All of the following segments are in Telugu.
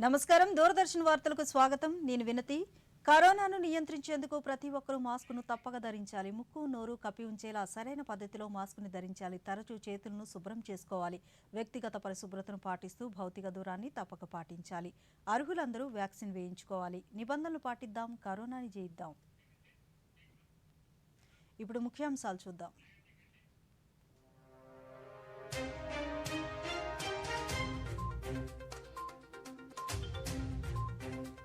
నమస్కారం దూరదర్శన్ వార్తలకు స్వాగతం నేను వినతి కరోనాను నియంత్రించేందుకు ప్రతి ఒక్కరూ మాస్కును తప్పక ధరించాలి ముక్కు నోరు కప్పి ఉంచేలా సరైన పద్ధతిలో మాస్కుని ధరించాలి తరచూ చేతులను శుభ్రం చేసుకోవాలి వ్యక్తిగత పరిశుభ్రతను పాటిస్తూ భౌతిక దూరాన్ని తప్పక పాటించాలి అర్హులందరూ వ్యాక్సిన్ వేయించుకోవాలి నిబంధనలు పాటిద్దాం కరోనాని జయిద్దాం ఇప్పుడు ముఖ్యాంశాలు చూద్దాం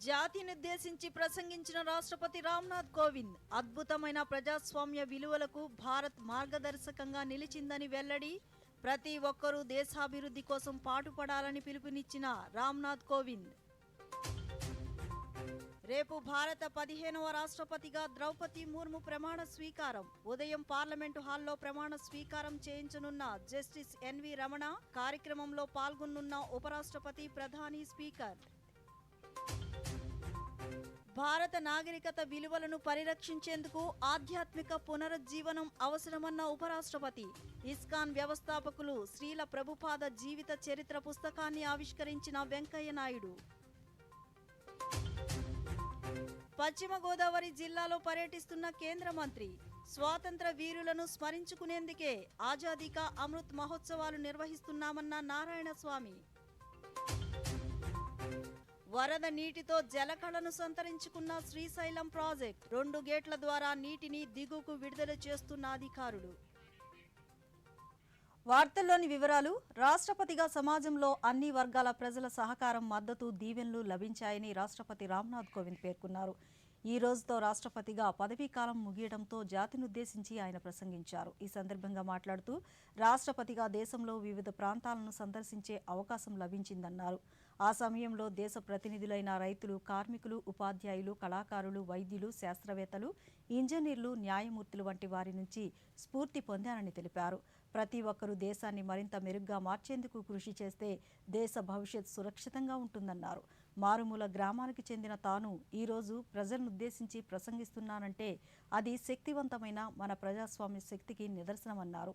జాతినుద్దేశించి ప్రసంగించిన రాష్ట్రపతి రామ్నాథ్ కోవింద్ అద్భుతమైన ప్రజాస్వామ్య విలువలకు భారత్ మార్గదర్శకంగా నిలిచిందని వెల్లడి ప్రతి ఒక్కరూ దేశాభివృద్ధి కోసం పాటుపడాలని పిలుపునిచ్చిన రామ్నాథ్ కోవింద్ రేపు భారత 15వ రాష్ట్రపతిగా ద్రౌపది ముర్ము ప్రమాణ స్వీకారం ఉదయం పార్లమెంటు హాల్లో ప్రమాణ స్వీకారం చేయించనున్న జస్టిస్ ఎన్వి రమణ కార్యక్రమంలో పాల్గొనున్న ఉపరాష్ట్రపతి ప్రధాని స్పీకర్ భారత నాగరికత విలువలను పరిరక్షించేందుకు ఆధ్యాత్మిక పునరుజ్జీవనం అవసరమన్న ఉపరాష్ట్రపతి ఇస్కాన్ వ్యవస్థాపకులు శ్రీల ప్రభుపాద జీవిత చరిత్ర పుస్తకాన్ని ఆవిష్కరించిన వెంకయ్య నాయుడు పశ్చిమ గోదావరి జిల్లాలో పర్యటిస్తున్న కేంద్ర మంత్రి స్వాతంత్ర వీరులను స్మరించుకునేందుకే ఆజాదీ కా అమృత్ మహోత్సవాలు నిర్వహిస్తున్నామన్న నారాయణ స్వామి వరద నీటితో జలకళను సంతరించుకున్న శ్రీశైలం ప్రాజెక్ట్ 2 గేట్ల ద్వారా నీటిని దిగువకు విడుదల చేస్తున్న అధికారులు వార్తల్లోని వివరాలు రాష్ట్రపతిగా సమాజంలో అన్ని వర్గాల ప్రజల సహకారం మద్దతు దీవెనలు లభించాయని రాష్ట్రపతి రామ్నాథ్ కోవింద్ పేర్కొన్నారు ఈ రోజుతో రాష్ట్రపతిగా పదవీకాలం ముగియడంతో జాతినుద్దేశించి ఆయన ప్రసంగించారు ఈ సందర్భంగా మాట్లాడుతూ రాష్ట్రపతిగా దేశంలో వివిధ ప్రాంతాలను సందర్శించే అవకాశం లభించిందన్నారు ఆ సమయంలో దేశ ప్రతినిధులైన రైతులు కార్మికులు ఉపాధ్యాయులు కళాకారులు వైద్యులు శాస్త్రవేత్తలు ఇంజనీర్లు న్యాయమూర్తులు వంటి వారి నుంచి స్ఫూర్తి పొందానని తెలిపారు ప్రతి ఒక్కరూ దేశాన్ని మరింత మెరుగ్గా మార్చేందుకు కృషి చేస్తే దేశ భవిష్యత్ సురక్షితంగా ఉంటుందన్నారు మారుమూల గ్రామానికి చెందిన తాను ఈరోజు ప్రజలను ఉద్దేశించి ప్రసంగిస్తున్నానంటే అది శక్తివంతమైన మన ప్రజాస్వామ్య శక్తికి నిదర్శనమన్నారు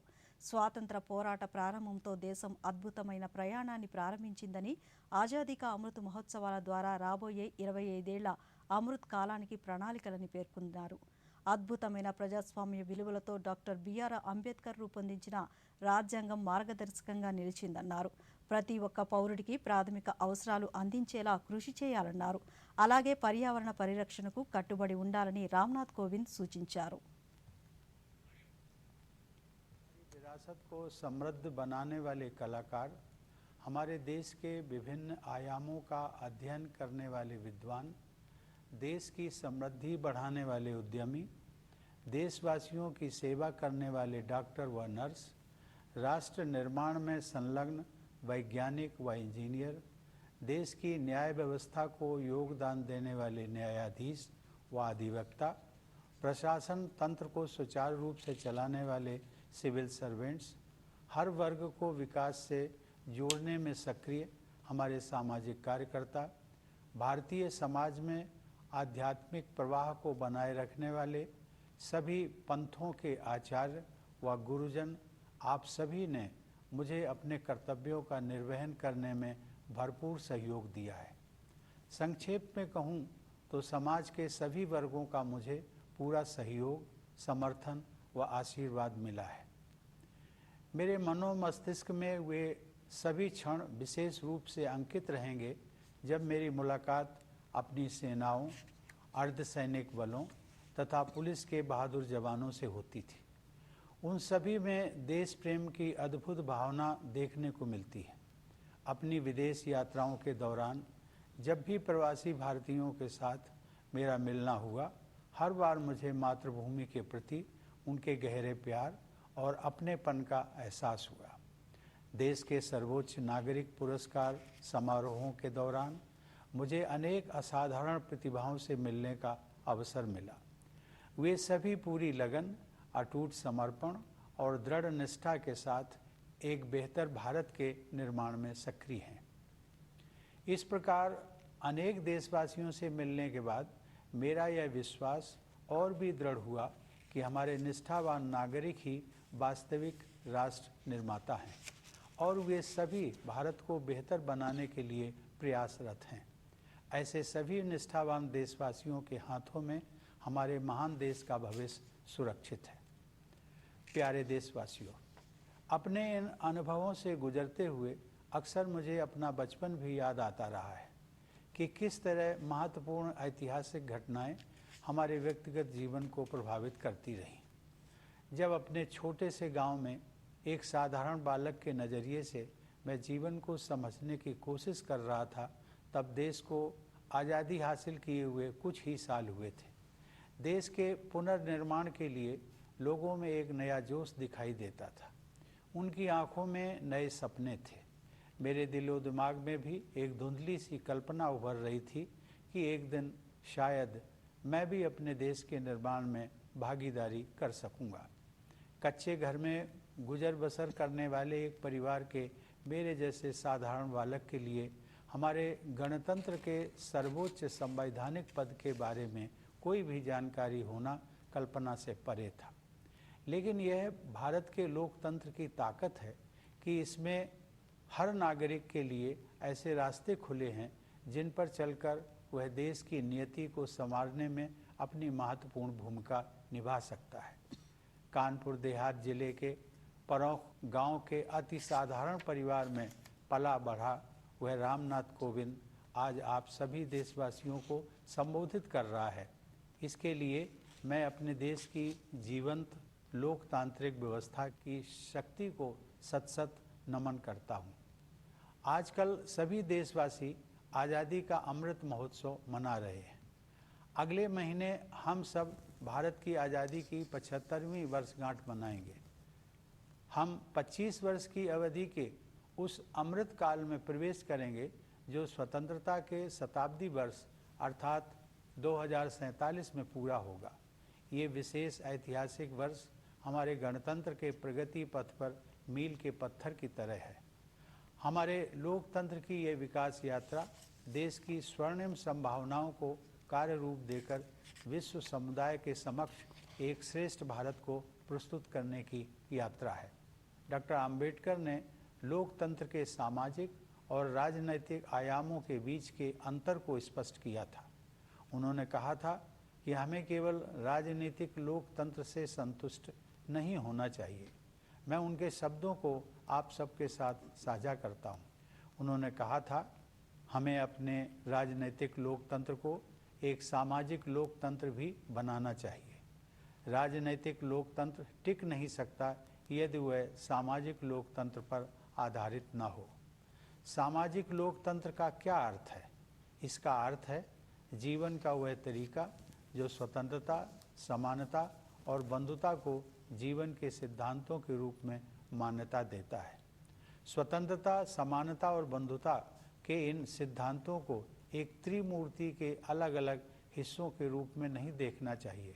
స్వాతంత్ర పోరాట ప్రారంభంతో దేశం అద్భుతమైన ప్రయాణాన్ని ప్రారంభించిందని ఆజాదీ కా అమృత్ మహోత్సవాల ద్వారా రాబోయే 25 ఏళ్ల అమృత్ కాలానికి ప్రణాళికలని పేర్కొన్నారు అద్భుతమైన ప్రజాస్వామ్య విలువలతో డాక్టర్ బిఆర్ అంబేద్కర్ రూపొందించిన రాజ్యాంగం మార్గదర్శకంగా నిలిచిందన్నారు ప్రతి ఒక్క పౌరుడికి ప్రాథమిక అవసరాలు అందించేలా కృషి చేయాలన్నారు అలాగే పర్యావరణ పరిరక్షణకు కట్టుబడి ఉండాలని రామ్నాథ్ కోవింద్ సూచించారు विरासत को समृद्ध बनाने वाले कलाकार हमारे देश के विभिन्न आयामों का अध्ययन करने वाले विद्वान देश की समृद्धि बढ़ाने वाले उद्यमी देशवासियों की सेवा करने वाले डॉक्टर व नर्स राष्ट्र निर्माण में संलग्न वैज्ञानिक व इंजीनियर देश की न्याय व्यवस्था को योगदान देने वाले न्यायाधीश व अधिवक्ता प्रशासन तंत्र को सुचारू रूप से चलाने वाले सिविल सर्वेंट्स हर वर्ग को विकास से जोड़ने में सक्रिय हमारे सामाजिक कार्यकर्ता भारतीय समाज में आध्यात्मिक प्रवाह को बनाए रखने वाले सभी पंथों के आचार्य व गुरुजन आप सभी ने मुझे अपने कर्तव्यों का निर्वहन करने में भरपूर सहयोग दिया है संक्षेप में कहूँ तो समाज के सभी वर्गों का मुझे पूरा सहयोग समर्थन व आशीर्वाद मिला है मेरे मनोमस्तिष्क में वे सभी क्षण विशेष रूप से अंकित रहेंगे जब मेरी मुलाकात अपनी सेनाओं अर्धसैनिक बलों तथा पुलिस के बहादुर जवानों से होती थी उन सभी में देश प्रेम की अद्भुत भावना देखने को मिलती है अपनी विदेश यात्राओं के दौरान जब भी प्रवासी भारतीयों के साथ मेरा मिलना हुआ हर बार मुझे मातृभूमि के प्रति उनके गहरे प्यार और अपनेपन का एहसास हुआ देश के सर्वोच्च नागरिक पुरस्कार समारोहों के दौरान मुझे अनेक असाधारण प्रतिभाओं से मिलने का अवसर मिला वे सभी पूरी लगन अटूट समर्पण और दृढ़ निष्ठा के साथ एक बेहतर भारत के निर्माण में सक्रिय हैं इस प्रकार अनेक देशवासियों से मिलने के बाद मेरा यह विश्वास और भी दृढ़ हुआ कि हमारे निष्ठावान नागरिक ही वास्तविक राष्ट्र निर्माता हैं और वे सभी भारत को बेहतर बनाने के लिए प्रयासरत हैं ऐसे सभी निष्ठावान देशवासियों के हाथों में हमारे महान देश का भविष्य सुरक्षित है। प्यारे देशवासियों, अपने इन अनुभवों से गुजरते हुए अक्सर मुझे अपना बचपन भी याद आता रहा है कि किस तरह महत्वपूर्ण ऐतिहासिक घटनाएं हमारे व्यक्तिगत जीवन को प्रभावित करती रहीं। जब अपने छोटे से गांव में एक साधारण बालक के नज़रिए से मैं जीवन को समझने की कोशिश कर रहा था, तब देश को आज़ादी हासिल किए हुए कुछ ही साल हुए थे। देश के पुनर्निर्माण के लिए लोगों में एक नया जोश दिखाई देता था। उनकी आंखों में नए सपने थे। मेरे दिलो दिमाग में भी एक धुंधली सी कल्पना उभर रही थी कि एक दिन शायद मैं भी अपने देश के निर्माण में भागीदारी कर सकूंगा। कच्चे घर में गुजर बसर करने वाले एक परिवार के मेरे जैसे साधारण बालक के लिए हमारे गणतंत्र के सर्वोच्च संवैधानिक पद के बारे में कोई भी जानकारी होना कल्पना से परे था। लेकिन यह भारत के लोकतंत्र की ताकत है कि इसमें हर नागरिक के लिए ऐसे रास्ते खुले हैं जिन पर चलकर वह देश की नियति को संवारने में अपनी महत्वपूर्ण भूमिका निभा सकता है। कानपुर देहात जिले के परौख गांव के अति साधारण परिवार में पला बढ़ा वह रामनाथ कोविंद आज आप सभी देशवासियों को संबोधित कर रहा है। इसके लिए मैं अपने देश की जीवंत लोकतांत्रिक व्यवस्था की शक्ति को सत सत नमन करता हूँ। आजकल सभी देशवासी आज़ादी का अमृत महोत्सव मना रहे हैं। अगले महीने हम सब भारत की आज़ादी की 75वीं वर्षगांठ मनाएंगे। हम 25 वर्ष की अवधि के उस अमृत काल में प्रवेश करेंगे जो स्वतंत्रता के शताब्दी वर्ष अर्थात 2047 में पूरा होगा। ये विशेष ऐतिहासिक वर्ष हमारे गणतंत्र के प्रगति पथ पर मील के पत्थर की तरह है। हमारे लोकतंत्र की ये विकास यात्रा देश की स्वर्णिम संभावनाओं को कार्य रूप देकर विश्व समुदाय के समक्ष एक श्रेष्ठ भारत को प्रस्तुत करने की यात्रा है। डॉक्टर आम्बेडकर ने लोकतंत्र के सामाजिक और राजनैतिक आयामों के बीच के अंतर को स्पष्ट किया था। उन्होंने कहा था कि हमें केवल राजनीतिक लोकतंत्र से संतुष्ट नहीं होना चाहिए। मैं उनके शब्दों को आप सबके साथ साझा करता हूँ। उन्होंने कहा था, हमें अपने राजनीतिक लोकतंत्र को एक सामाजिक लोकतंत्र भी बनाना चाहिए। राजनीतिक लोकतंत्र टिक नहीं सकता यदि वह सामाजिक लोकतंत्र पर आधारित न हो। सामाजिक लोकतंत्र का क्या अर्थ है? इसका अर्थ है जीवन का वह तरीका जो स्वतंत्रता, समानता और बंधुता को जीवन के सिद्धांतों के रूप में मान्यता देता है। स्वतंत्रता, समानता और बंधुता के इन सिद्धांतों को एक त्रिमूर्ति के अलग अलग हिस्सों के रूप में नहीं देखना चाहिए।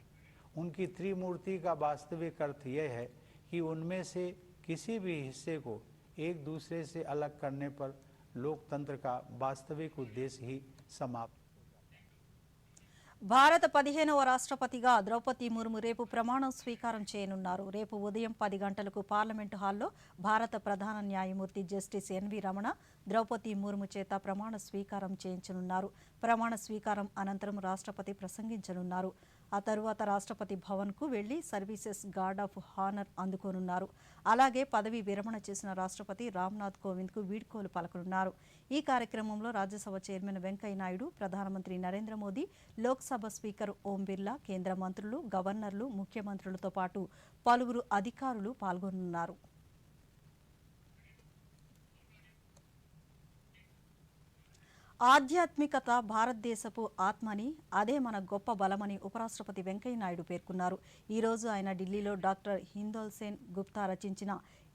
उनकी त्रिमूर्ति का वास्तविक अर्थ यह है कि उनमें से किसी भी हिस्से को एक दूसरे से अलग करने पर लोकतंत्र का वास्तविक उद्देश्य ही समाप्त। భారత 15వ రాష్ట్రపతిగా ద్రౌపది ముర్ము రేపు ప్రమాణ స్వీకారం చేయనున్నారు. రేపు ఉదయం 10 గంటలకు పార్లమెంటు హాల్లో భారత ప్రధాన న్యాయమూర్తి జస్టిస్ ఎన్వి రమణ ద్రౌపది ముర్ము చేత ప్రమాణ స్వీకారం చేయించనున్నారు. ప్రమాణ స్వీకారం అనంతరం రాష్ట్రపతి ప్రసంగించనున్నారు. ఆ తరువాత రాష్ట్రపతి భవన్కు వెళ్లి సర్వీసెస్ గార్డ్ ఆఫ్ హానర్ అందుకోనున్నారు. అలాగే పదవి విరమణ చేసిన రాష్ట్రపతి రామ్నాథ్ కోవింద్కు వీడ్కోలు పలకనున్నారు. ఈ కార్యక్రమంలో రాజ్యసభ చైర్మన్ వెంకయ్య నాయుడు, ప్రధానమంత్రి నరేంద్ర మోదీ, లోక్సభ స్పీకర్ ఓం బిర్లా, కేంద్ర మంత్రులు, గవర్నర్లు, ముఖ్యమంత్రులతో పాటు పలువురు అధికారులు పాల్గొనున్నారు. ఆధ్యాత్మికత భారతదేశపు ఆత్మని, అదే మన గొప్ప బలమని ఉపరాష్ట్రపతి వెంకయ్య నాయుడు పేర్కొన్నారు. ఈరోజు ఆయన ఢిల్లీలో డాక్టర్ హిందోల్ సేన్ గుప్తా రచించిన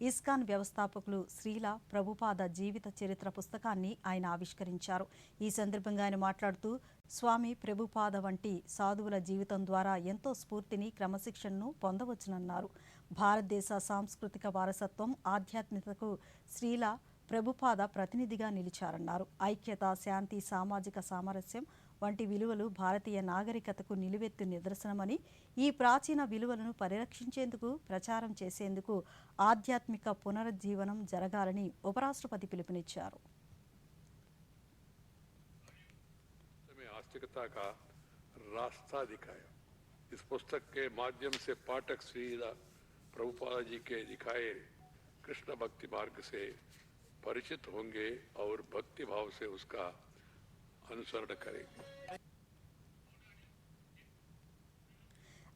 ఇస్కాన్ వ్యవస్థాపకులు శ్రీల ప్రభుపాద జీవిత చరిత్ర పుస్తకాన్ని ఆయన ఆవిష్కరించారు. ఈ సందర్భంగా ఆయన మాట్లాడుతూ, స్వామి ప్రభుపాద వంటి సాధువుల జీవితం ద్వారా ఎంతో స్ఫూర్తిని, క్రమశిక్షణను పొందవచ్చునన్నారు. భారతదేశ సాంస్కృతిక వారసత్వం, ఆధ్యాత్మికతకు శ్రీల ప్రభుపాద ప్రతినిధిగా నిలిచారన్నారు. ఐక్యత, శాంతి, సామాజిక సామరస్యం వంటి విలువలు భారతీయ నాగరికతకు నిలువెత్తు నిదర్శనమని, ఈ ప్రాచీన విలువలను పరిరక్షించేందుకు, ప్రచారం చేసేందుకు ఆధ్యాత్మిక పునరుజ్జీవనం జరగాలని ఉపరాష్ట్రపతి పిలుపునిచ్చారు. नास्तिकता का रास्ता दिखाया। इस पुस्तक के माध्यम से पाठक श्री प्रभुपाद जी के दिखाए कृष्ण भक्ति मार्ग से परिचित होंगे और भक्ति भाव से उसका अनुसरण करेंगे।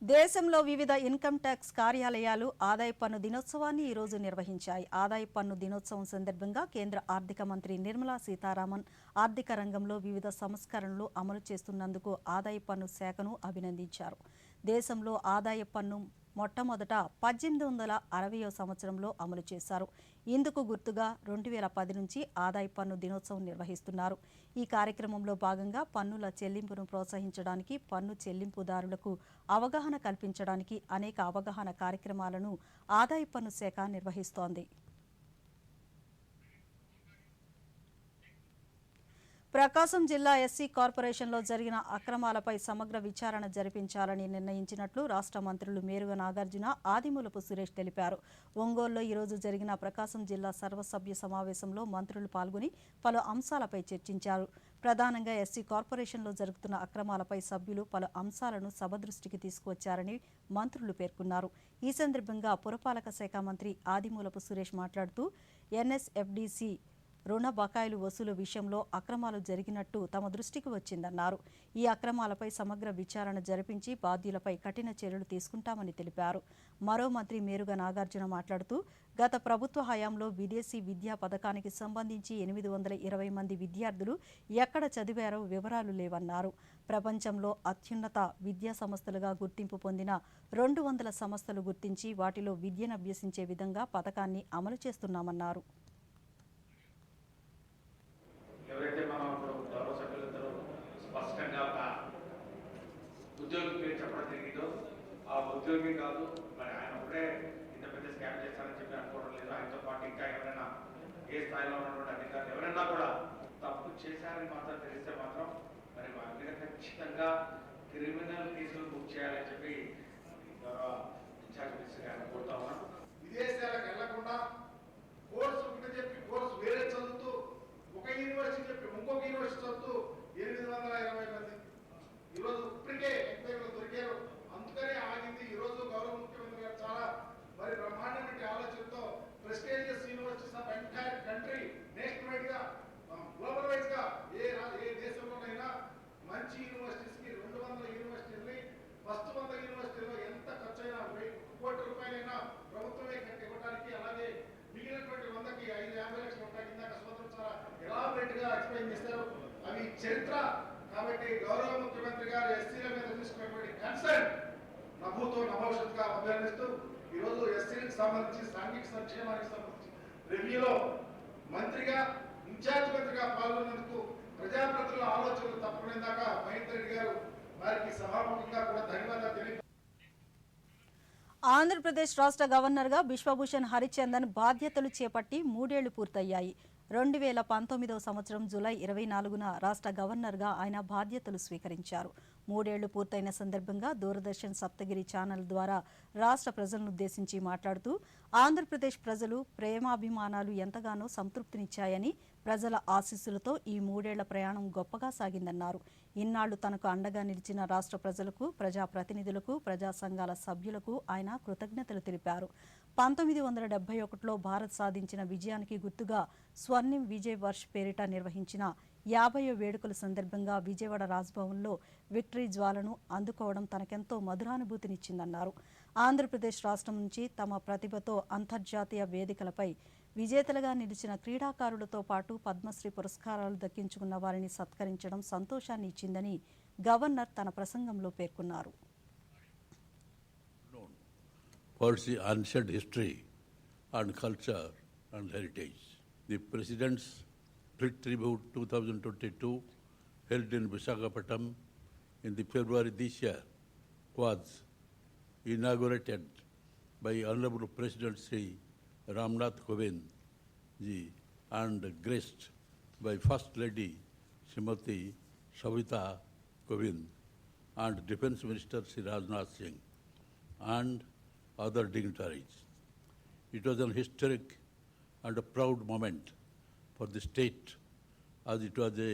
దేశంలో వివిధ ఇన్కమ్ ట్యాక్స్ కార్యాలయాలు ఆదాయ పన్ను దినోత్సవాన్ని ఈ రోజు నిర్వహించాయి. ఆదాయ పన్ను దినోత్సవం సందర్భంగా కేంద్ర ఆర్థిక మంత్రి నిర్మలా సీతారామన్ ఆర్థిక రంగంలో వివిధ సంస్కరణలు అమలు చేస్తున్నందుకు ఆదాయ పన్ను శాఖను అభినందించారు. దేశంలో ఆదాయ పన్ను మొట్టమొదట 1860వ సంవత్సరంలో అమలు చేశారు. ఇందుకు గుర్తుగా 2010 నుంచి ఆదాయ పన్ను దినోత్సవం నిర్వహిస్తున్నారు. ఈ కార్యక్రమంలో భాగంగా పన్నుల చెల్లింపును ప్రోత్సహించడానికి, పన్ను చెల్లింపుదారులకు అవగాహన కల్పించడానికి అనేక అవగాహన కార్యక్రమాలను ఆదాయ పన్ను శాఖ నిర్వహిస్తోంది. ప్రకాశం జిల్లా ఎస్సీ కార్పొరేషన్లో జరిగిన అక్రమాలపై సమగ్ర విచారణ జరిపించాలని నిర్ణయించినట్లు రాష్ట్ర మంత్రులు మేరుగ నాగార్జున, ఆదిమూలపు సురేష్ తెలిపారు. ఒంగోలులో ఈరోజు జరిగిన ప్రకాశం జిల్లా సర్వసభ్య సమావేశంలో మంత్రులు పాల్గొని పలు అంశాలపై చర్చించారు. ప్రధానంగా ఎస్సీ కార్పొరేషన్లో జరుగుతున్న అక్రమాలపై సభ్యులు పలు అంశాలను సభ దృష్టికి తీసుకువచ్చారని మంత్రులు పేర్కొన్నారు. ఈ సందర్భంగా పురపాలక శాఖ మంత్రి ఆదిమూలపు సురేష్ మాట్లాడుతూ ఎన్ఎస్ఎఫ్డిసి రుణ బకాయిలు వసూలు విషయంలో అక్రమాలు జరిగినట్టు తమ దృష్టికి వచ్చిందన్నారు. ఈ అక్రమాలపై సమగ్ర విచారణ జరిపించి బాధ్యులపై కఠిన చర్యలు తీసుకుంటామని తెలిపారు. మరో మంత్రి మేరుగ నాగార్జున మాట్లాడుతూ గత ప్రభుత్వ హయాంలో విదేశీ విద్యా పథకానికి సంబంధించి 820 మంది విద్యార్థులు ఎక్కడ చదివారో వివరాలు లేవన్నారు. ప్రపంచంలో అత్యున్నత విద్యా సంస్థలుగా గుర్తింపు పొందిన 200 సంస్థలు గుర్తించి వాటిలో విద్యను అభ్యసించే విధంగా పథకాన్ని అమలు చేస్తున్నామన్నారు. ఎవరైతే మనం ఇప్పుడు గౌరవ సభ్యులందరూ స్పష్టంగా ఒక ఉద్యోగి పేరు చెప్పడం జరిగిందో ఆ ఉద్యోగి కాదు, మరి ఆయన ఒకటే ఇంత పెద్ద స్కామ్ చేస్తారని చెప్పి అనుకోవడం లేదు. ఆయనతో పాటు ఇంకా ఎవరైనా ఏ స్థాయిలో ఉన్నటువంటి అధికారులు ఎవరైనా కూడా తప్పు చేశారని మాత్రం తెలిస్తే మాత్రం మరి వారి మీద ఖచ్చితంగా క్రిమినల్ కేసులు బుక్ చేయాలని చెప్పి గౌరవ ఇన్ఛార్జ్ మినిస్టర్ గారిని కోరుతా ఉన్నాం. విదేశాలకు వెళ్లకుండా కోర్సు చెప్పి కోర్సు వేరే చదువుతూ ఒక యూనివర్సిటీ చెప్పి ఇంకొక యూనివర్సిటీ చదువుతూ 820 మంది ఈరోజు ఇప్పటికే ఎంక్వైరీలో దొరికారు. అందుకనే ఆగింది. ఈరోజు గౌరవ ముఖ్యమంత్రి గారు చాలా మరి బ్రహ్మాండమైన ఆలోచనతో prestigious universities of entire country national wide గా గ్లోబల్ వైజ్ గా ఏ దేశంలోనైనా మంచి యూనివర్సిటీస్ కి 200 యూనివర్సిటీలని ఫస్ట్ 100 యూనివర్సిటీలో ఎంత ఖర్చు అయినా 1 కోటి రూపాయలైనా ప్రభుత్వమే కట్టి ఇవ్వడానికి, అలాగే మిగిలినటువంటి 100కి 50 లక్షలు ఉంటాయి. ఇందాక సోదరులు చాలా ఎలాబరేట్ గా ఎక్స్ప్లెయిన్ చేస్తారు. అవి చరిత్ర. కాబట్టి గౌరవ ముఖ్యమంత్రి గారు ఎస్సీల మీద తీసుకున్నటువంటి కన్సర్న్ నభూతో నభవిష్యత్తుగా అభ్యర్థిస్తూ ఈరోజు ఎస్సీలకు సంబంధించి సాంఘిక సంక్షేమానికి సంబంధించి రివ్యూలో మంత్రిగా ఇన్ఛార్జ్ మంత్రిగా పాల్గొన్నందుకు ప్రజాప్రతినిధుల ఆలోచనలు తప్పకుండా దాకా మహేందర్ రెడ్డి గారు వారికి సభాముఖంగా కూడా ధన్యవాదాలు తెలియ. ఆంధ్రప్రదేశ్ రాష్ట్ర గవర్నర్గా బిశ్వభూషణ్ హరిచందన్ బాధ్యతలు చేపట్టి 3 ఏళ్లు పూర్తయ్యాయి. 2019వ సంవత్సరం జూలై 24న రాష్ట్ర గవర్నర్గా ఆయన బాధ్యతలు స్వీకరించారు. 3 ఏళ్లు పూర్తయిన సందర్భంగా దూరదర్శన్ సప్తగిరి ఛానల్ ద్వారా రాష్ట్ర ప్రజలనుద్దేశించి మాట్లాడుతూ ఆంధ్రప్రదేశ్ ప్రజలు ప్రేమాభిమానాలు ఎంతగానో సంతృప్తినిచ్చాయని, ప్రజల ఆశీస్సులతో ఈ 3 ఏళ్ల ప్రయాణం గొప్పగా సాగిందన్నారు. ఇన్నాళ్లు తనకు అండగా నిలిచిన రాష్ట్ర ప్రజలకు, ప్రజాప్రతినిధులకు, ప్రజా సంఘాల సభ్యులకు ఆయన కృతజ్ఞతలు తెలిపారు. 1971లో భారత్ సాధించిన విజయానికి గుర్తుగా స్వర్ణిం విజయ్ వర్ష్ పేరిట నిర్వహించిన 50వ వేడుకల సందర్భంగా విజయవాడ రాజ్భవన్లో విక్టరీ జ్వాలను అందుకోవడం తనకెంతో మధురానుభూతినిచ్చిందన్నారు. ఆంధ్రప్రదేశ్ రాష్ట్రం నుంచి తమ ప్రతిభతో అంతర్జాతీయ వేదికలపై విజేతలుగా నిలిచిన క్రీడాకారులతో పాటు పద్మశ్రీ పురస్కారాలు దక్కించుకున్న వారిని సత్కరించడం సంతోషాన్ని ఇచ్చిందని గవర్నర్ తన ప్రసంగంలో పేర్కొన్నారు. For the ancient history and culture and heritage. The President's Split Tribute 2022 held in Visakhapatnam in the February this year was inaugurated by Honorable President Sri Ramnath Kovind ji and graced by First Lady Srimati Savita Kovind and Defence Minister Sri Rajnath Singh and other dignitaries. It was an historic and a proud moment for the state, as it was a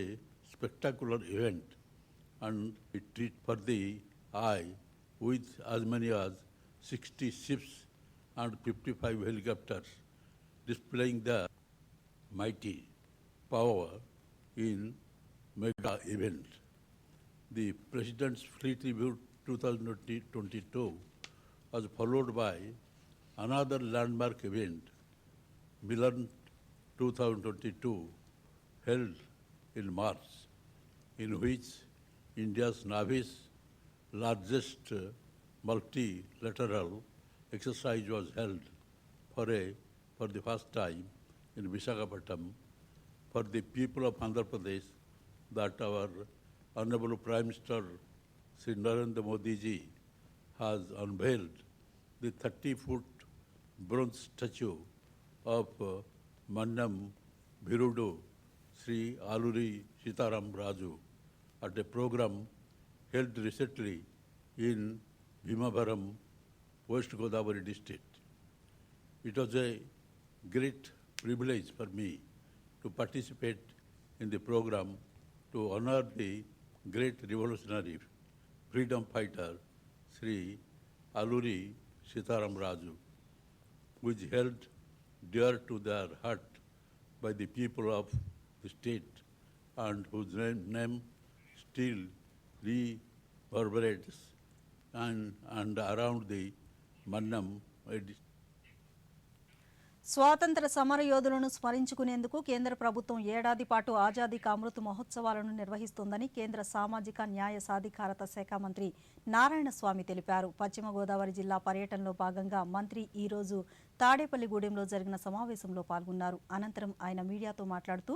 spectacular event and it treat for the eye with as many as 60 ships and 55 helicopters, displaying the mighty power in mega event. The President's Fleet Review 2022 was followed by another landmark event, Milan 2022, held in March, in which India's Navy's largest multilateral exercise was held for the first time in Visakhapatnam for the people of Andhra Pradesh, that our Honorable Prime Minister Sri Narendra Modi ji has unveiled the 30-foot bronze statue of Mannam Virudu Sri Alluri Sitaram Raju at a program held recently in Bhimavaram, West Godavari district. It was a great privilege for me to participate in the program to honor the great revolutionary freedom fighter Sri Alluri Sitaram Raju, which held dear to their heart by the people of the state and whose name still reverberates and around the Mannam. స్వాతంత్ర సమరయోధులను స్మరించుకునేందుకు కేంద్ర ప్రభుత్వం ఏడాది పాటు ఆజాదీ కా అమృత్ మహోత్సవాలను నిర్వహిస్తోందని కేంద్ర సామాజిక న్యాయ సాధికారత శాఖ మంత్రి నారాయణస్వామి తెలిపారు. పశ్చిమ గోదావరి జిల్లా పర్యటనలో భాగంగా మంత్రి ఈ రోజు తాడేపల్లిగూడెంలో జరిగిన సమావేశంలో పాల్గొన్నారు. అనంతరం ఆయన మీడియాతో మాట్లాడుతూ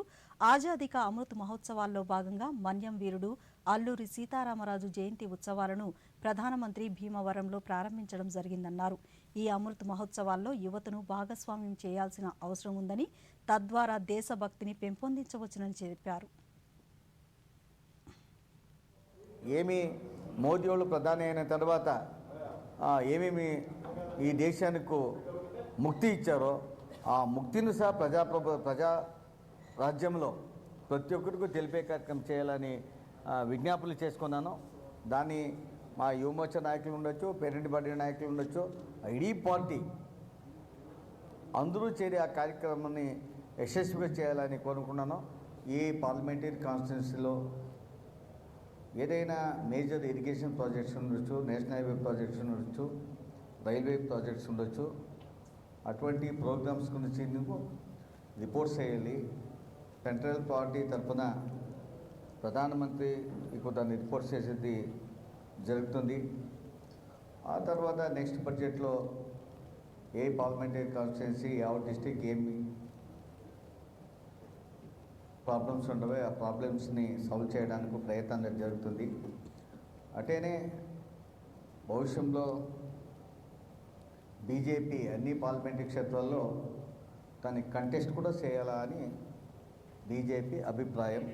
ఆజాదీ కా అమృత్ మహోత్సవాల్లో భాగంగా మన్యం వీరుడు అల్లూరి సీతారామరాజు జయంతి ఉత్సవాలను ప్రధానమంత్రి భీమవరంలో ప్రారంభించడం జరిగిందన్నారు. ఈ అమృత్ మహోత్సవాల్లో యువతను భాగస్వామ్యం చేయాల్సిన అవసరం ఉందని, తద్వారా దేశభక్తిని పెంపొందించవచ్చునని చెప్పారు. ఏమి మోదీ వాళ్ళు ప్రధాని అయిన తర్వాత ఏమేమి ఈ దేశానికి ముక్తి ఇచ్చారో ఆ ముక్తిని సహా ప్రజా రాజ్యంలో ప్రతి ఒక్కరికి తెలిపే కార్యక్రమం చేయాలని విజ్ఞాపనలు చేసుకున్నాను. దాన్ని మా యువమోర్చా నాయకులు ఉండొచ్చు, పేరెంట్ పార్టీ నాయకులు ఉండొచ్చు, ఇడీ పార్టీ అందరూ చేరి ఆ కార్యక్రమాన్ని యశస్విగా చేయాలని కోరుకున్నాను. ఈ పార్లమెంటరీ కాన్స్టిట్యున్సీలో ఏదైనా మేజర్ ఇరిగేషన్ ప్రాజెక్ట్స్ ఉండొచ్చు, నేషనల్ హైవే ప్రాజెక్ట్స్ ఉండొచ్చు, రైల్వే ప్రాజెక్ట్స్ ఉండొచ్చు, అటువంటి ప్రోగ్రామ్స్ గురించి నువ్వు రిపోర్ట్స్ చేయాలి. సెంట్రల్ పార్టీ తరఫున ప్రధానమంత్రి ఇప్పుడు దాన్ని రిపోర్ట్స్ చేసేది జరుగుతుంది. ఆ తర్వాత నెక్స్ట్ బడ్జెట్లో ఏ పార్లమెంటరీ కాన్స్టిట్యున్సీ ఎవరి డిస్ట్రిక్ట్ ఏమి ప్రాబ్లమ్స్ ఉండవో ఆ ప్రాబ్లమ్స్ని సాల్వ్ చేయడానికి ప్రయత్నం జరుగుతుంది. అటేనే భవిష్యత్తులో బీజేపీ అన్ని పార్లమెంటరీ క్షేత్రాల్లో దాన్ని కంటెస్ట్ కూడా చేయాలా అని బీజేపీ అభిప్రాయం.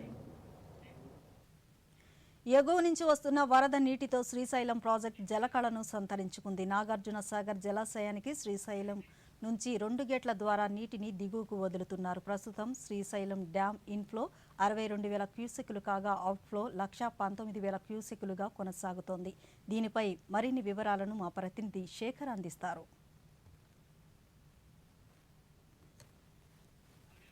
ఎగువ నుంచి వస్తున్న వరద నీటితో శ్రీశైలం ప్రాజెక్టు జలకళను సంతరించుకుంది. నాగార్జున సాగర్ జలాశయానికి శ్రీశైలం నుంచి 2 గేట్ల ద్వారా నీటిని దిగువకు వదులుతున్నారు. ప్రస్తుతం శ్రీశైలం డ్యాం ఇన్ఫ్లో 62,000 క్యూసెక్కులు కాగా అవుట్ఫ్లో 1,19,000 క్యూసెక్కులుగా కొనసాగుతోంది. దీనిపై మరిన్ని వివరాలను మా ప్రతినిధి శేఖర్ అందిస్తారు.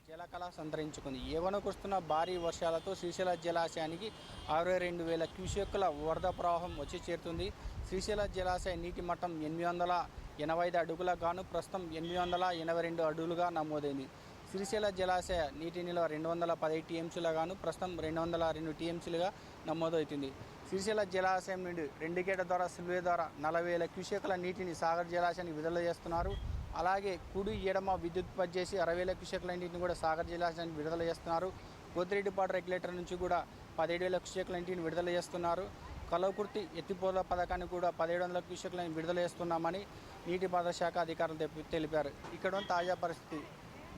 జలకళ సంతరించుకుంది. ఎగువన కురుస్తున్న భారీ వర్షాలతో శ్రీశైల జలాశయానికి 62,000 క్యూసెక్కుల వరద ప్రవాహం వచ్చి చేరుతుంది. శ్రీశైల జలాశయ నీటి మట్టం 885 అడుగుల గాను ప్రస్తుతం 882 అడుగులుగా నమోదైంది. శ్రీశైల జలాశయ నీటి నిల్వ 210 టీఎంసీల గాను ప్రస్తుతం 202 టీఎంసీలుగా నమోదవుతుంది. శ్రీశైల జలాశయం నుండి 2 గేట్ల ద్వారా స్పిల్వే ద్వారా 40,000 క్యూసెక్కుల నీటిని సాగర్ జలాశయానికి విడుదల చేస్తున్నారు. అలాగే కుడి ఎడమ విద్యుత్ ఉత్పత్తి చేసి 60,000 క్యూసెక్కుల నీటిని కూడా సాగర్ జలాశయానికి విడుదల చేస్తున్నారు. గోతిరెడ్డిపాడు రెగ్యులేటర్ నుంచి కూడా 17,000 క్యూసెక్కుల నీటిని విడుదల చేస్తున్నారు. కలవకుర్తి ఎత్తిపోతల పథకాన్ని కూడా 1,700 క్యూసెక్కులను విడుదల చేస్తున్నామని నీటిపారుదల శాఖ అధికారులు తెలిపారు. ఇక్కడ తాజా పరిస్థితి.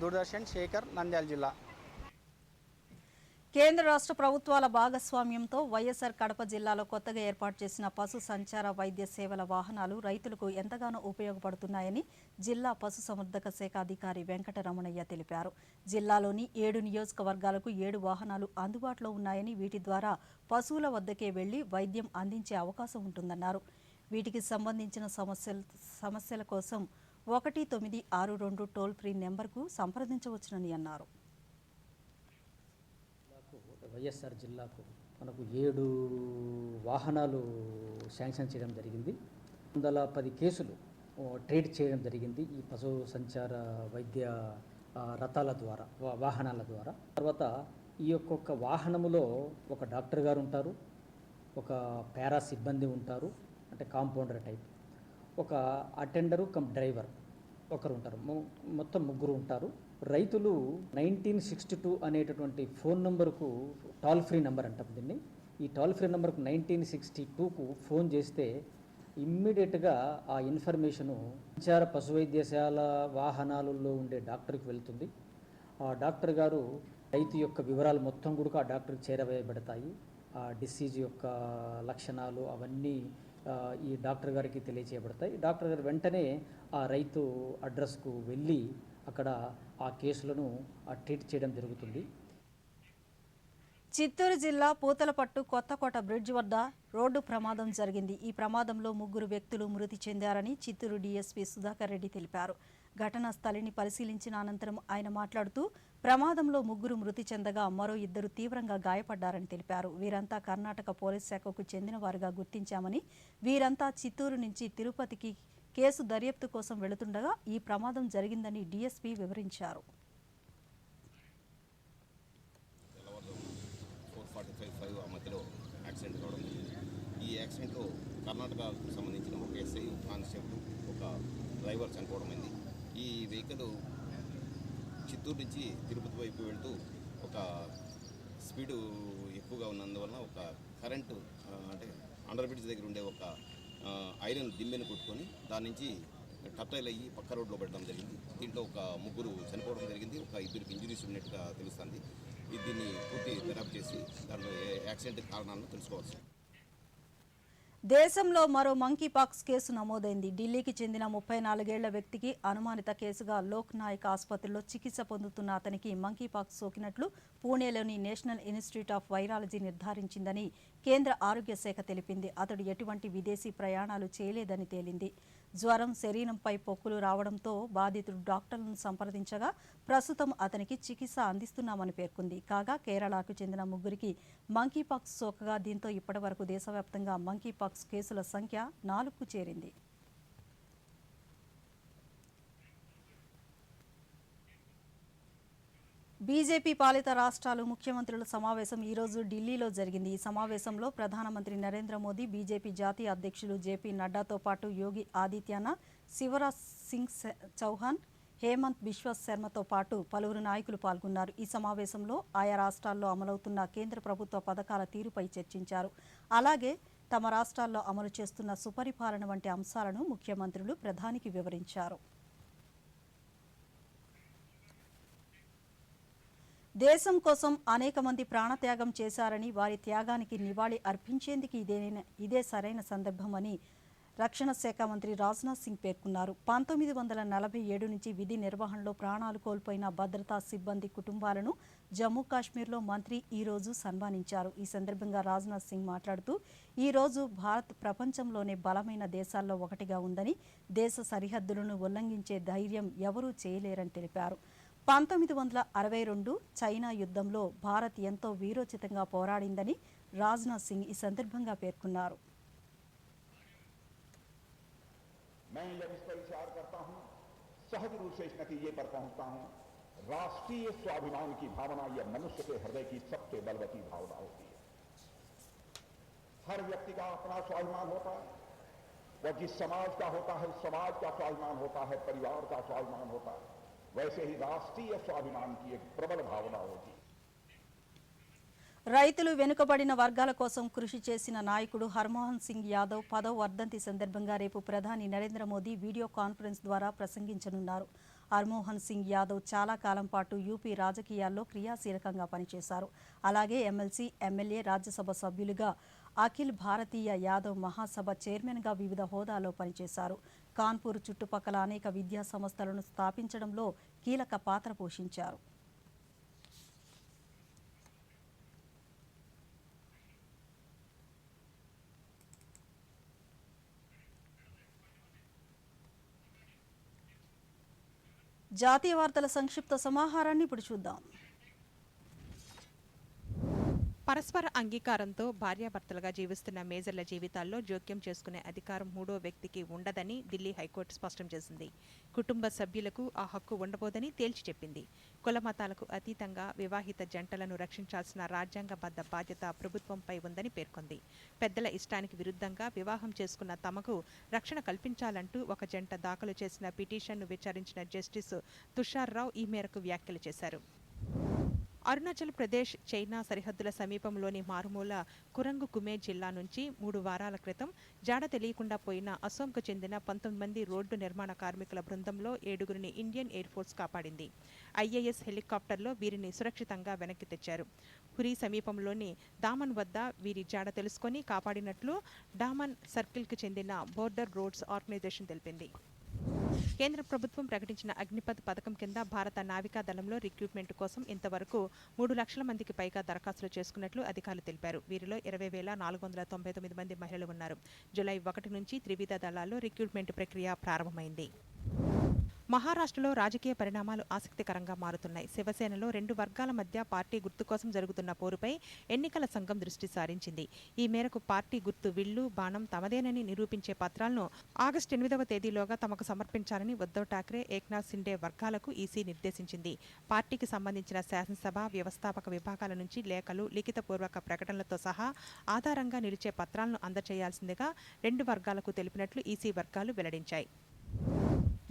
దూరదర్శన్ శేఖర్, నంద్యాల జిల్లా. కేంద్ర రాష్ట్ర ప్రభుత్వాల భాగస్వామ్యంతో వైఎస్ఆర్ కడప జిల్లాలో కొత్తగా ఏర్పాటు చేసిన పశు సంచార వైద్య సేవల వాహనాలు రైతులకు ఎంతగానో ఉపయోగపడుతున్నాయని జిల్లా పశుసంవర్ధక శాఖ అధికారి వెంకటరమణయ్య తెలిపారు. జిల్లాలోని 7 నియోజకవర్గాలకు 7 వాహనాలు అందుబాటులో ఉన్నాయని వీటి ద్వారా పశువుల వద్దకే వెళ్లి వైద్యం అందించే అవకాశం ఉంటుందన్నారు. వీటికి సంబంధించిన సమస్యల కోసం 1962 టోల్ ఫ్రీ నెంబర్కు సంప్రదించవచ్చునని అన్నారు. వైఎస్ఆర్ జిల్లాకు మనకు 7 వాహనాలు శాంక్షన్ చేయడం జరిగింది. 110 కేసులు ట్రీట్ చేయడం జరిగింది ఈ పశు సంచార వైద్య రథాల ద్వారా వాహనాల ద్వారా. తర్వాత ఈ ఒక్కొక్క వాహనములో ఒక డాక్టర్ గారు ఉంటారు, ఒక పారా సిబ్బంది ఉంటారు, అంటే కాంపౌండర్ టైప్, ఒక అటెండరు కమ్ డ్రైవర్ ఒకరు ఉంటారు, మొత్తం 3 ఉంటారు. రైతులు 1962 అనేటటువంటి ఫోన్ నెంబర్కు టోల్ ఫ్రీ నెంబర్ అంటాం దీన్ని. ఈ టోల్ ఫ్రీ నెంబర్కు 1962కు ఫోన్ చేస్తే ఇమ్మీడియట్గా ఆ ఇన్ఫర్మేషను సంచార పశు వైద్యశాల వాహనాలలో ఉండే డాక్టర్కి వెళ్తుంది. ఆ డాక్టర్ గారు రైతు యొక్క వివరాలు మొత్తం కూడా ఆ డాక్టర్కి చేరవేయబడతాయి. ఆ డిసీజ్ యొక్క లక్షణాలు అవన్నీ ఈ డాక్టర్ గారికి తెలియచేయబడతాయి. డాక్టర్ గారు వెంటనే ఆ రైతు అడ్రస్కు వెళ్ళి అక్కడ ఆ కేసులను ట్రీట్ చేయడం జరుగుతుంది. చిత్తూరు జిల్లా పూతలపట్టు కొత్తకోట బ్రిడ్జ్ వద్ద రోడ్డు ప్రమాదం జరిగింది. ఈ ప్రమాదంలో 3 వ్యక్తులు మృతి చెందారని చిత్తూరు డీఎస్పీ సుధాకర్ రెడ్డి తెలిపారు. ఘటనా స్థలిని పరిశీలించిన అనంతరం ఆయన మాట్లాడుతూ ప్రమాదంలో 3 మృతి చెందగా మరో 2 తీవ్రంగా గాయపడ్డారని తెలిపారు. వీరంతా కర్ణాటక పోలీస్ శాఖకు చెందిన వారుగా గుర్తించామని, వీరంతా చిత్తూరు నుంచి తిరుపతికి కేసు దర్యాప్తు కోసం వెళుతుండగా ఈ ప్రమాదం జరిగిందని డీఎస్పీ వివరించారు. 4:45 ఆ మధ్యలో యాక్సిడెంట్ కావడం జరిగింది. ఈ యాక్సిడెంట్లో కర్ణాటకకు సంబంధించిన ఒక ఎస్ఐ, కానిస్టేబుల్, ఒక డ్రైవర్ చనిపోవడమైంది. ఈ వెహికల్ చిత్తూరు నుంచి తిరుపతి వైపు వెళ్తూ ఒక స్పీడు ఎక్కువగా ఉన్నందువలన ఒక కరెంటు అంటే అండర్ బ్రిడ్జ్ దగ్గర ఉండే ఒక ఐరన్ దిమ్మెను కొట్టుకొని దాని నుంచి టర్టైల్ అయ్యి పక్క రోడ్లో పెట్టడం జరిగింది. దీంట్లో ఒక 3 చనిపోవడం జరిగింది, ఒక 2కి ఇంజరీస్ ఉన్నట్టుగా తెలుస్తుంది. దీన్ని పూర్తి దర్యాప్తు చేసి దాంట్లో యాక్సిడెంట్ కారణాలను తెలుసుకోవచ్చు. దేశంలో మరో మంకీపాక్స్ కేసు నమోదైంది. ఢిల్లీకి చెందిన 34 ఏళ్ల వ్యక్తికి అనుమానిత కేసుగా లోక్ నాయక్ ఆసుపత్రిలో చికిత్స పొందుతున్న అతనికి మంకీపాక్స్ సోకినట్లు పూణేలోని నేషనల్ ఇన్స్టిట్యూట్ ఆఫ్ వైరాలజీ నిర్ధారించిందని కేంద్ర ఆరోగ్య శాఖ తెలిపింది. అతడు ఎటువంటి విదేశీ ప్రయాణాలు చేయలేదని తేలింది. జ్వరం, శరీరంపై పొక్కులు రావడంతో బాధితుడు డాక్టర్లను సంప్రదించగా ప్రస్తుతం అతనికి చికిత్స అందిస్తున్నామని పేర్కొంది. కాగా కేరళకు చెందిన 3కి మంకీపాక్స్ సోకగా దీంతో ఇప్పటివరకు దేశవ్యాప్తంగా మంకీపాక్స్ కేసుల సంఖ్య 4కు చేరింది. బీజేపీ పాలిత రాష్ట్రాలు ముఖ్యమంత్రుల సమావేశం ఈరోజు ఢిల్లీలో జరిగింది. ఈ సమావేశంలో ప్రధానమంత్రి నరేంద్ర మోదీ, బీజేపీ జాతీయ అధ్యక్షులు జేపీ నడ్డాతో పాటు యోగి ఆదిత్యనాథ్, శివరాజ్ సింగ్ చౌహాన్, హేమంత్ బిశ్వ శర్మతో పాటు పలువురు నాయకులు పాల్గొన్నారు. ఈ సమావేశంలో ఆయా రాష్ట్రాల్లో అమలవుతున్న కేంద్ర ప్రభుత్వ పథకాల తీరుపై చర్చించారు. అలాగే తమ రాష్ట్రాల్లో అమలు చేస్తున్న సుపరిపాలన వంటి అంశాలను ముఖ్యమంత్రులు ప్రధానికి వివరించారు. దేశం కోసం అనేక మంది ప్రాణత్యాగం చేశారని, వారి త్యాగానికి నివాళి అర్పించేందుకు ఇదే సరైన సందర్భమని రక్షణ శాఖ మంత్రి రాజ్నాథ్ సింగ్ పేర్కొన్నారు. 1947 నుంచి విధి నిర్వహణలో ప్రాణాలు కోల్పోయిన భద్రతా సిబ్బంది కుటుంబాలను జమ్మూ కాశ్మీర్లో మంత్రి ఈరోజు సన్మానించారు. ఈ సందర్భంగా రాజ్నాథ్ సింగ్ మాట్లాడుతూ ఈ రోజు భారత్ ప్రపంచంలోనే బలమైన దేశాల్లో ఒకటిగా ఉందని, దేశ సరిహద్దులను ఉల్లంఘించే ధైర్యం ఎవరూ చేయలేరని తెలిపారు. 1962 చైనా యుద్ధంలో భారత్ ఎంతో వీరోచితంగా పోరాడిందని రాజ్నాథ్ సింగ్ ఈ సందర్భంగా పేర్కొన్నారు. मैं इस पर विचार करता हूं, सहज रूप से इस नतीजे पर पहुंचता हूं, राष्ट्रीय स्वाभिमान की भावना यह मनुष्य के हृदय की सबसे बलवती भावना होती है. हर व्यक्ति का अपना स्वाभिमान होता है, वह जिस समाज का होता है उस समाज का स्वाभिमान होता है, परिवार का स्वाभिमान होता है. वैसे ही राष्ट्रीय स्वाभिमान की एक प्रबल भावना होती है. రైతులు వెనుకబడిన వర్గాల కోసం కృషి చేసిన నాయకుడు హర్మోహన్ సింగ్ యాదవ్ 10వ వర్ధంతి సందర్భంగా రేపు ప్రధాని నరేంద్ర మోదీ వీడియో కాన్ఫరెన్స్ ద్వారా ప్రసంగించనున్నారు. హర్మోహన్ సింగ్ యాదవ్ చాలా కాలం పాటు యూపీ రాజకీయాల్లో క్రియాశీలకంగా పనిచేశారు. అలాగే ఎమ్మెల్సీ, ఎమ్మెల్యే, రాజ్యసభ సభ్యులుగా, అఖిల్ భారతీయ యాదవ్ మహాసభ చైర్మన్గా వివిధ హోదాలో పనిచేశారు. కాన్పూర్ చుట్టుపక్కల అనేక విద్యా సంస్థలను స్థాపించడంలో కీలక పాత్ర పోషించారు. జాతీయ వార్తల సంక్షిప్త సమాహారాన్ని ఇప్పుడు చూద్దాం. పరస్పర అంగీకారంతో భార్యాభర్తలుగా జీవిస్తున్న మేజర్ల జీవితాల్లో జోక్యం చేసుకునే అధికారం మూడో వ్యక్తికి ఉండదని ఢిల్లీ హైకోర్టు స్పష్టం చేసింది. కుటుంబ సభ్యులకు ఆ హక్కు ఉండబోదని తేల్చి చెప్పింది. కుల మతాలకు అతీతంగా వివాహిత జంటలను రక్షించాల్సిన రాజ్యాంగబద్ధ బాధ్యత ప్రభుత్వంపై ఉందని పేర్కొంది. పెద్దల ఇష్టానికి విరుద్ధంగా వివాహం చేసుకున్న తమకు రక్షణ కల్పించాలంటూ ఒక జంట దాఖలు చేసిన పిటిషన్ను విచారించిన జస్టిస్ తుషార్ రావు ఈ మేరకు వ్యాఖ్యలు చేశారు. అరుణాచల్ ప్రదేశ్ చైనా సరిహద్దుల సమీపంలోని మారుమూల కురంగు కుమే జిల్లా నుంచి 3 వారాల క్రితం జాడ తెలియకుండా పోయిన అసోంకు చెందిన 19 మంది రోడ్డు నిర్మాణ కార్మికుల బృందంలో 7గురిని ఇండియన్ ఎయిర్ ఫోర్స్ కాపాడింది. ఐఏఎస్ హెలికాప్టర్లో వీరిని సురక్షితంగా వెనక్కి తెచ్చారు. పురి సమీపంలోని దామన్ వద్ద వీరి జాడ తెలుసుకొని కాపాడినట్లు డామన్ సర్కిల్కు చెందిన బోర్డర్ రోడ్స్ ఆర్గనైజేషన్ తెలిపింది. కేంద్ర ప్రభుత్వం ప్రకటించిన అగ్నిపథ్ పథకం కింద భారత నావికా దళంలో రిక్రూట్మెంట్ కోసం ఇంతవరకు 3 లక్షల మందికి పైగా దరఖాస్తులు చేసుకున్నట్లు అధికారులు తెలిపారు. వీరిలో 20,499 మంది మహిళలు ఉన్నారు. జూలై 1 నుంచి త్రివిధ దళాల్లో రిక్రూట్మెంట్ ప్రక్రియ ప్రారంభమైంది. మహారాష్ట్రలో రాజకీయ పరిణామాలు ఆసక్తికరంగా మారుతున్నాయి. శివసేనలో 2 వర్గాల మధ్య పార్టీ గుర్తు కోసం జరుగుతున్న పోరుపై ఎన్నికల సంఘం దృష్టి సారించింది. ఈ మేరకు పార్టీ గుర్తు విల్లు, బాణం తమదేనని నిరూపించే పత్రాలను ఆగస్టు 8వ తేదీలోగా తమకు సమర్పించాలని ఉద్దవ్ ఠాక్రే, ఏక్నాథ్ సిండే వర్గాలకు ఈసీ నిర్దేశించింది. పార్టీకి సంబంధించిన శాసనసభ, వ్యవస్థాపక విభాగాల నుంచి లేఖలు, లిఖితపూర్వక ప్రకటనలతో సహా ఆధారంగా నిలిచే పత్రాలను అందజేయాల్సిందిగా 2 వర్గాలకు తెలిపినట్లు ఈసీ వర్గాలు వెల్లడించాయి.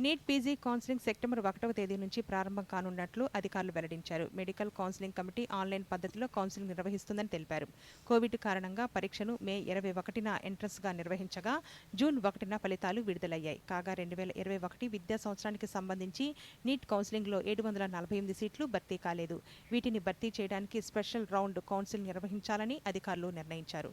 నీట్ పీజీ కౌన్సిలింగ్ సెప్టెంబర్ 1వ తేదీ నుంచి ప్రారంభం కానున్నట్లు అధికారులు వెల్లడించారు. మెడికల్ కౌన్సిలింగ్ కమిటీ ఆన్లైన్ పద్ధతిలో కౌన్సిలింగ్ నిర్వహిస్తుందని తెలిపారు. కోవిడ్ కారణంగా పరీక్షను మే 21న ఎంట్రన్స్గా నిర్వహించగా జూన్ 1న ఫలితాలు విడుదలయ్యాయి. కాగా 2021 విద్యా సంవత్సరానికి సంబంధించి నీట్ కౌన్సిలింగ్లో 748 సీట్లు భర్తీ కాలేదు. వీటిని భర్తీ చేయడానికి స్పెషల్ రౌండ్ కౌన్సిలింగ్ నిర్వహించాలని అధికారులు నిర్ణయించారు.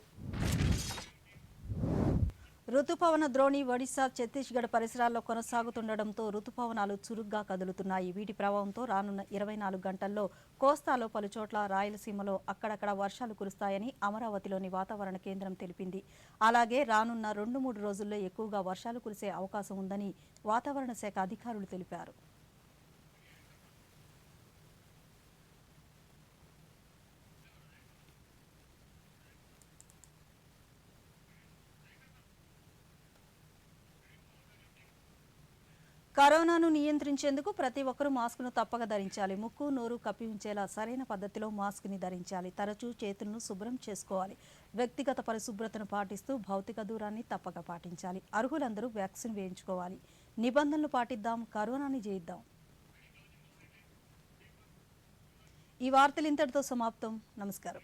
రుతుపవన ద్రోణి ఒడిశా, ఛత్తీస్గఢ్ పరిసరాల్లో కొనసాగుతుండటంతో రుతుపవనాలు చురుగ్గా కదులుతున్నాయి. వీటి ప్రభావంతో రానున్న 24 గంటల్లో కోస్తాలో పలుచోట్ల, రాయలసీమలో అక్కడక్కడ వర్షాలు కురుస్తాయని అమరావతిలోని వాతావరణ కేంద్రం తెలిపింది. అలాగే రానున్న 2-3 రోజుల్లో ఎక్కువగా వర్షాలు కురిసే అవకాశం ఉందని వాతావరణ శాఖ అధికారులు తెలిపారు. కరోనాను నియంత్రించేందుకు ప్రతి ఒక్కరూ మాస్కును తప్పక ధరించాలి. ముక్కు, నోరు కప్పి ఉంచేలా సరైన పద్ధతిలో మాస్క్ని ధరించాలి. తరచూ చేతులను శుభ్రం చేసుకోవాలి. వ్యక్తిగత పరిశుభ్రతను పాటిస్తూ భౌతిక దూరాన్ని తప్పక పాటించాలి. అర్హులందరూ వ్యాక్సిన్ వేయించుకోవాలి. నిబంధనలు పాటిద్దాం, కరోనాని జయిద్దాం. ఈ వార్తలు ఇంతటితో సమాప్తం. నమస్కారం.